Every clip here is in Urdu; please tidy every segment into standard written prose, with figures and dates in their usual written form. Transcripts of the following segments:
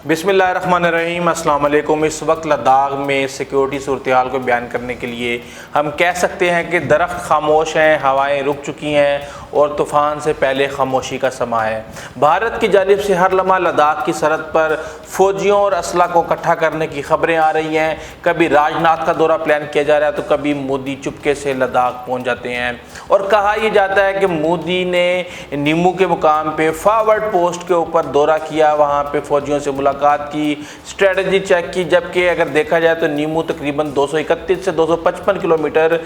بسم اللہ الرحمن الرحیم۔ السلام علیکم۔ اس وقت لداخ میں سیکیورٹی صورتحال کو بیان کرنے کے لیے ہم کہہ سکتے ہیں کہ درخت خاموش ہیں، ہوائیں رک چکی ہیں اور طوفان سے پہلے خاموشی کا سما ہے۔ بھارت کی جانب سے ہر لمحہ لداخ کی سرحد پر فوجیوں اور اسلحہ کو اکٹھا کرنے کی خبریں آ رہی ہیں۔ کبھی راج ناتھ کا دورہ پلان کیا جا رہا ہے تو کبھی مودی چپکے سے لداخ پہنچ جاتے ہیں، اور کہا یہ جاتا ہے کہ مودی نے نیمو کے مقام پہ فارورڈ پوسٹ کے اوپر دورہ کیا، وہاں پہ فوجیوں سے ملاقات کی، اسٹریٹجی چیک کی، جبکہ اگر دیکھا جائے تو نیمو تقریباً 231 سے 255 کلومیٹر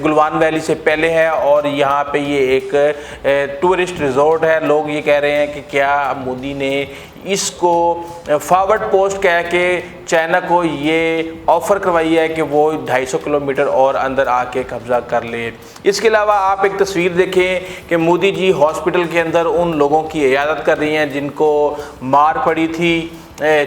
گلوان ویلی سے پہلے ہے، اور یہاں پہ یہ ایک ٹورسٹ ریزورٹ ہے۔ لوگ یہ کہہ رہے ہیں کہ کیا مودی نے اس کو فارورڈ پوسٹ کہہ کے چائنا کو یہ آفر کروائی ہے کہ وہ 250 کلومیٹر اور اندر آ کے قبضہ کر لے۔ اس کے علاوہ آپ ایک تصویر دیکھیں کہ مودی جی ہاسپٹل کے اندر ان لوگوں کی عیادت کر رہی ہیں جن کو مار پڑی تھی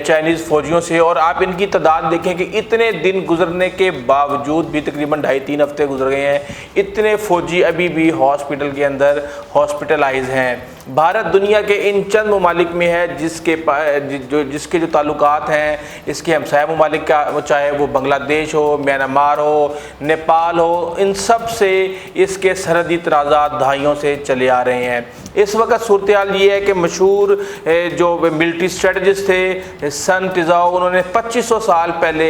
چائنیز فوجیوں سے، اور آپ ان کی تعداد دیکھیں کہ اتنے دن گزرنے کے باوجود بھی تقریباً 2.5-3 ہفتے گزر گئے ہیں، اتنے فوجی ابھی بھی ہاسپٹل کے اندر ہاسپٹلائز ہیں۔ بھارت دنیا کے ان چند ممالک میں ہے جس کے جو تعلقات ہیں اس کے ہمسایہ ممالک کا، چاہے وہ بنگلہ دیش ہو، میانمار ہو، نیپال ہو، ان سب سے اس کے سرحدی تنازعات دہائیوں سے چلے آ رہے ہیں۔ اس وقت صورتحال یہ ہے کہ مشہور جو ملٹری اسٹریٹجسٹ تھے سن ٹزاؤ، انہوں نے 2500 سال پہلے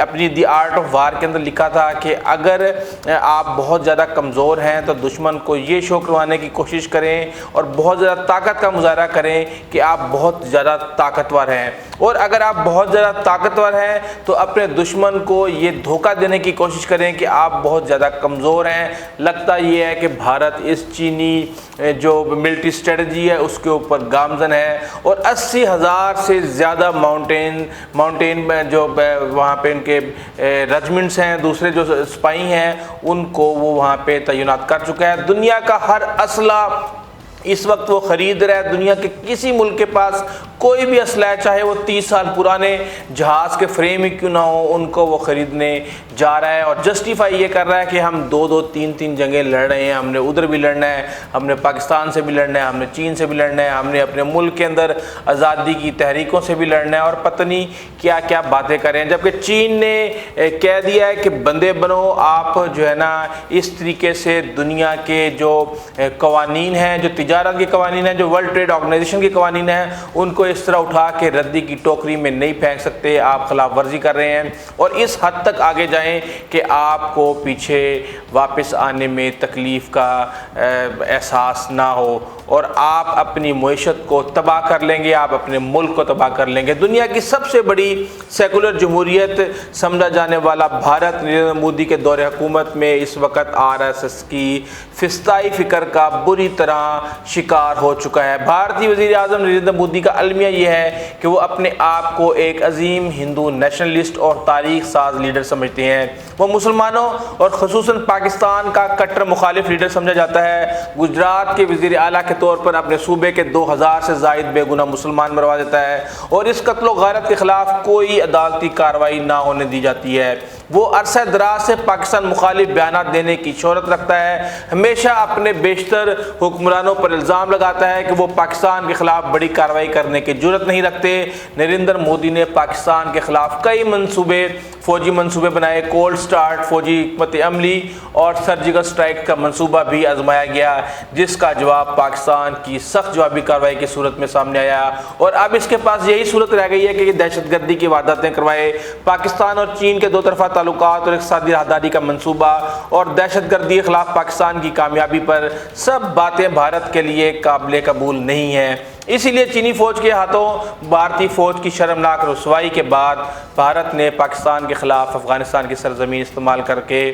اپنی دی آرٹ آف وار کے اندر لکھا تھا کہ اگر آپ بہت زیادہ کمزور ہیں تو دشمن کو یہ شو کروانے کی کوشش کریں اور بہت زیادہ طاقت کا مظاہرہ کریں کہ آپ بہت زیادہ طاقتور ہیں، اور اگر آپ بہت زیادہ طاقتور ہیں تو اپنے دشمن کو یہ دھوکہ دینے کی کوشش کریں کہ آپ بہت زیادہ کمزور ہیں۔ لگتا یہ ہے کہ بھارت اس چینی جو ملٹری اسٹریٹجی ہے اس کے اوپر گامزن ہے، اور 80,000 سے زیادہ ماؤنٹین جو وہاں پہ ان کے رجمنٹس ہیں، دوسرے جو سپاہی ہیں، ان کو وہ وہاں پہ تعینات کر چکا ہے۔ دنیا کا ہر اسلحہ اس وقت وہ خرید رہا ہے۔ دنیا کے کسی ملک کے پاس کوئی بھی اسلحہ ہے، چاہے وہ 30 سال پرانے جہاز کے فریم ہی کیوں نہ ہو، ان کو وہ خریدنے جا رہا ہے، اور جسٹیفائی یہ کر رہا ہے کہ ہم 2-3 جنگیں لڑ رہے ہیں، ہم نے ادھر بھی لڑنا ہے، ہم نے پاکستان سے بھی لڑنا ہے، ہم نے چین سے بھی لڑنا ہے، ہم نے اپنے ملک کے اندر آزادی کی تحریکوں سے بھی لڑنا ہے، اور پتہ نہیں کیا کیا باتیں کر رہے ہیں۔ جبکہ چین نے کہہ دیا ہے کہ بندے بنو، آپ جو ہے نا اس طریقے سے دنیا کے جو قوانین ہیں، جو تجارت کے قوانین ہیں، جو ورلڈ ٹریڈ آرگنائزیشن کے قوانین ہیں، ان کو اس طرح اٹھا کے ردی کی ٹوکری میں نہیں پھینک سکتے، آپ خلاف ورزی کر رہے ہیں، اور اس حد تک آگے جائیں کہ آپ کو پیچھے واپس آنے میں تکلیف کا احساس نہ ہو، اور آپ اپنی معیشت کو تباہ کر لیں گے، آپ اپنے ملک کو تباہ کر لیں گے۔ دنیا کی سب سے بڑی سیکولر جمہوریت سمجھا جانے والا بھارت نریندر مودی کے دور حکومت میں اس وقت RSS کی فسطائی فکر کا بری طرح شکار ہو چکا ہے۔ بھارتی وزیر اعظم نریندر مودی کا المیہ یہ ہے کہ وہ اپنے آپ کو ایک عظیم ہندو نیشنلسٹ اور تاریخ ساز لیڈر سمجھتے ہیں۔ وہ مسلمانوں اور خصوصاً پاکستان کا کٹر مخالف لیڈر سمجھا جاتا ہے۔ گجرات کے وزیر اعلیٰ کے طور پر اپنے صوبے کے 2000 سے زائد بے گناہ مسلمان مروا دیتا ہے، اور اس قتل و غارت کے خلاف کوئی عدالتی کارروائی نہ ہونے دی جاتی ہے۔ وہ عرصہ دراز سے پاکستان مخالف بیانات دینے کی شہرت رکھتا ہے، ہمیشہ اپنے بیشتر حکمرانوں پر الزام لگاتا ہے کہ وہ پاکستان کے خلاف بڑی کارروائی کرنے کی جرات نہیں رکھتے۔ نریندر مودی نے پاکستان کے خلاف کئی فوجی منصوبے بنائے، کولڈ سٹارٹ، فوجی حکمت عملی اور سرجیکل سٹرائک کا منصوبہ بھی آزمایا گیا، جس کا جواب پاکستان کی سخت جوابی کارروائی کی صورت میں سامنے آیا، اور اب اس کے پاس یہی صورت رہ گئی ہے کہ یہ دہشت گردی کی وارداتیں کروائے۔ پاکستان اور چین کے دو طرفہ تعلقات اور اقتصادی راہداری کا منصوبہ اور دہشت گردی کے خلاف پاکستان کی کامیابی پر سب باتیں بھارت کے لیے قابل قبول نہیں ہیں۔ اسی لیے چینی فوج کے ہاتھوں بھارتی فوج کی شرمناک رسوائی کے بعد بھارت نے پاکستان کے خلاف افغانستان کی سرزمین استعمال کر کے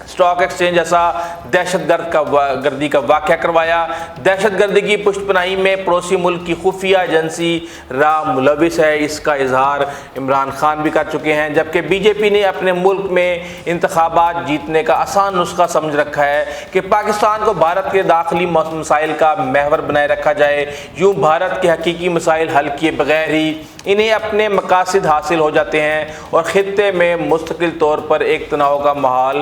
اسٹاک ایکسچینج ایسا دہشت گردی کا واقعہ کروایا۔ دہشت گردی کی پشت پناہی میں پڑوسی ملک کی خفیہ ایجنسی راہ ملوث ہے، اس کا اظہار عمران خان بھی کر چکے ہیں، جبکہ BJP نے اپنے ملک میں انتخابات جیتنے کا آسان نسخہ سمجھ رکھا ہے کہ پاکستان کو بھارت کے داخلی مسائل کا محور بنائے رکھا جائے، یوں بھارت کے حقیقی مسائل حل کیے بغیر ہی انہیں اپنے مقاصد حاصل ہو جاتے ہیں، اور خطے میں مستقل طور پر ایک تناؤ کا ماحول